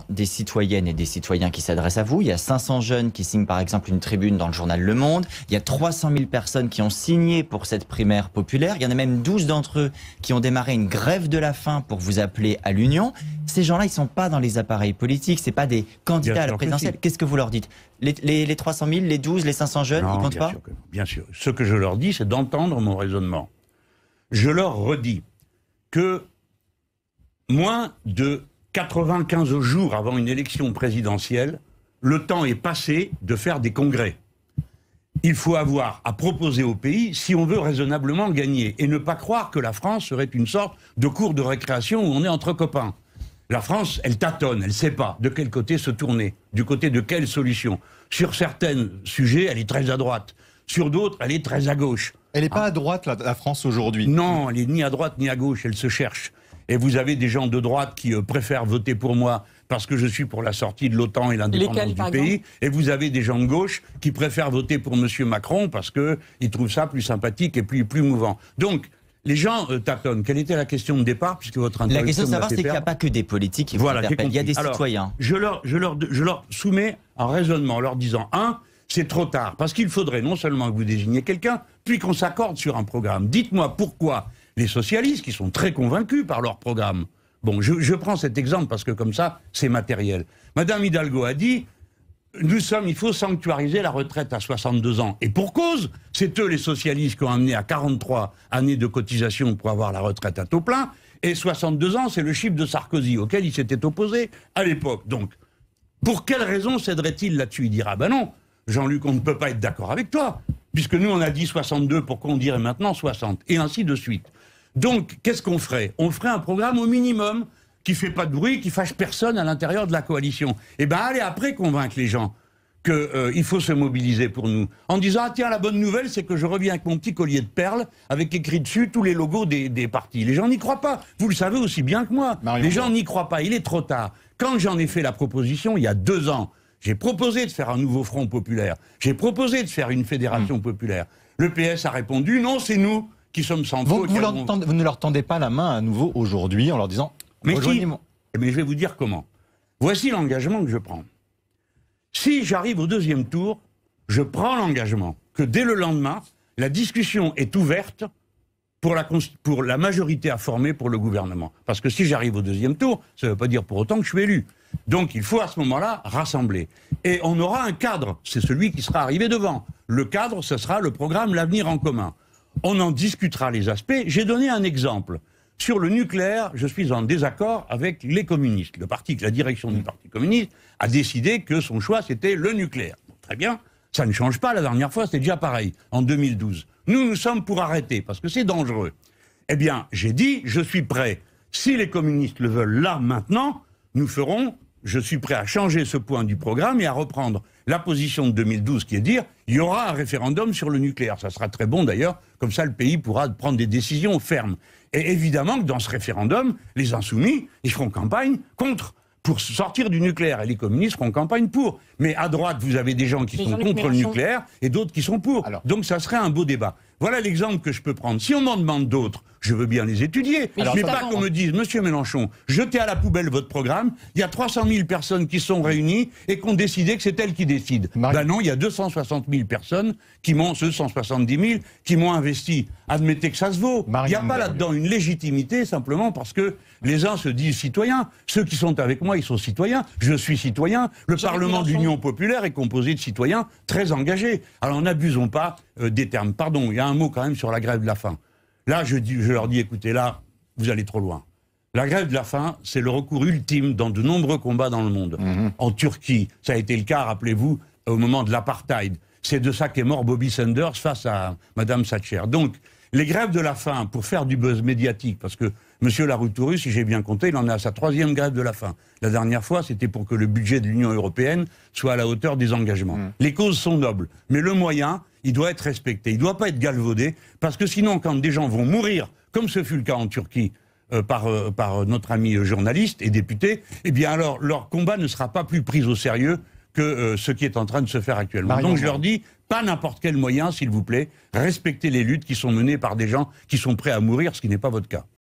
Des citoyennes et des citoyens qui s'adressent à vous. Il y a 500 jeunes qui signent par exemple une tribune dans le journal Le Monde. Il y a 300 000 personnes qui ont signé pour cette primaire populaire. Il y en a même 12 d'entre eux qui ont démarré une grève de la faim pour vous appeler à l'union. Ces gens-là, ils sont pas dans les appareils politiques. C'est pas des candidats à la présidentielle. Qu'est-ce que vous leur dites? Les 300 000, les 12, les 500 jeunes, ils comptent pas? Bien sûr. Ce que je leur dis, c'est d'entendre mon raisonnement. Je leur redis que moins de 95 jours avant une élection présidentielle, le temps est passé de faire des congrès. Il faut avoir à proposer au pays si on veut raisonnablement gagner et ne pas croire que la France serait une sorte de cour de récréation où on est entre copains. La France, elle tâtonne, elle ne sait pas de quel côté se tourner, du côté de quelle solution. Sur certains sujets, elle est très à droite. Sur d'autres, elle est très à gauche. Elle n'est pas à droite, la France, aujourd'hui? Non, elle n'est ni à droite ni à gauche, elle se cherche. Et vous avez des gens de droite qui préfèrent voter pour moi parce que je suis pour la sortie de l'OTAN et l'indépendance du pays. Et vous avez des gens de gauche qui préfèrent voter pour M. Macron parce qu'ils trouvent ça plus sympathique et plus mouvant. Donc, les gens tâtonnent. Quelle était la question de départ, puisque votre intervention... La question de savoir, c'est qu'il n'y a pas que des politiques qui vous interpellent. Il y a des citoyens. Je leur soumets un raisonnement en leur disant, c'est trop tard, parce qu'il faudrait non seulement que vous désigniez quelqu'un, puis qu'on s'accorde sur un programme. Dites-moi pourquoi les socialistes, qui sont très convaincus par leur programme... Bon, je prends cet exemple parce que comme ça, c'est matériel. Madame Hidalgo a dit, il faut sanctuariser la retraite à 62 ans. Et pour cause, c'est eux les socialistes qui ont amené à 43 années de cotisation pour avoir la retraite à taux plein. Et 62 ans, c'est le chiffre de Sarkozy, auquel il s'était opposé à l'époque. Donc, pour quelle raison céderait-il là-dessus? Il dira, ben non, Jean-Luc, on ne peut pas être d'accord avec toi, puisque nous, on a dit 62, pourquoi on dirait maintenant 60? Et ainsi de suite. Donc, qu'est-ce qu'on ferait? On ferait un programme au minimum, qui ne fait pas de bruit, qui fâche personne à l'intérieur de la coalition. Et bien, allez après convaincre les gens qu'il faut se mobiliser pour nous. En disant, ah tiens, la bonne nouvelle, c'est que je reviens avec mon petit collier de perles, avec écrit dessus tous les logos des partis. Les gens n'y croient pas. Vous le savez aussi bien que moi. Les gens n'y croient pas. Il est trop tard. Quand j'en ai fait la proposition, il y a 2 ans, j'ai proposé de faire un nouveau front populaire. J'ai proposé de faire une fédération populaire. Le PS a répondu, non, c'est nous qui sommes centraux. Vous ne leur tendez pas la main à nouveau aujourd'hui en leur disant mais je vais vous dire comment. Voici l'engagement que je prends. Si j'arrive au 2e tour, je prends l'engagement que dès le lendemain, la discussion est ouverte pour la majorité à former pour le gouvernement. Parce que si j'arrive au 2e tour, ça ne veut pas dire pour autant que je suis élu. Donc il faut à ce moment-là rassembler. Et on aura un cadre, c'est celui qui sera arrivé devant. Le cadre, ce sera le programme L'Avenir en commun. On en discutera les aspects. J'ai donné un exemple. Sur le nucléaire, je suis en désaccord avec les communistes. La direction du Parti communiste a décidé que son choix, c'était le nucléaire. Bon, très bien, ça ne change pas. La dernière fois, c'était déjà pareil, en 2012. Nous sommes pour arrêter, parce que c'est dangereux. Eh bien, j'ai dit, je suis prêt. Si les communistes le veulent là, maintenant, nous ferons... Je suis prêt à changer ce point du programme et à reprendre la position de 2012 qui est de dire il y aura un référendum sur le nucléaire. Ça sera très bon d'ailleurs, comme ça le pays pourra prendre des décisions fermes. Et évidemment que dans ce référendum, les insoumis, ils feront campagne contre, pour sortir du nucléaire. Et les communistes feront campagne pour. Mais à droite, vous avez des gens qui sont contre le nucléaire et d'autres qui sont pour. Donc ça serait un beau débat. Voilà l'exemple que je peux prendre. Si on m'en demande d'autres, je veux bien les étudier. Mais pas qu'on me dise, Monsieur Mélenchon, jetez à la poubelle votre programme, il y a 300 000 personnes qui sont réunies et qui ont décidé que c'est elles qui décident. Ben non, il y a 260 000 personnes, 270 000, qui m'ont investi. Admettez que ça se vaut. Il n'y a pas là-dedans une légitimité simplement parce que les uns se disent citoyens. Ceux qui sont avec moi, ils sont citoyens. Je suis citoyen. Le Parlement de l'Union populaire est composé de citoyens très engagés. Alors n'abusons pas des termes. Pardon, il y a un mot quand même sur la grève de la faim. Là, je leur dis, écoutez, là, vous allez trop loin. La grève de la faim, c'est le recours ultime dans de nombreux combats dans le monde. En Turquie, ça a été le cas, rappelez-vous, au moment de l'apartheid. C'est de ça qu'est mort Bobby Sanders face à Madame Thatcher. Donc, les grèves de la faim, pour faire du buzz médiatique, parce que M. Larrouturou, si j'ai bien compté, il en est à sa 3e grève de la faim. La dernière fois, c'était pour que le budget de l'Union européenne soit à la hauteur des engagements. Les causes sont nobles, mais le moyen, il doit être respecté. Il ne doit pas être galvaudé, parce que sinon, quand des gens vont mourir, comme ce fut le cas en Turquie, par notre ami journaliste et député, eh bien alors, leur combat ne sera pas plus pris au sérieux que ce qui est en train de se faire actuellement. Donc je leur dis, pas n'importe quel moyen, s'il vous plaît, respectez les luttes qui sont menées par des gens qui sont prêts à mourir, ce qui n'est pas votre cas.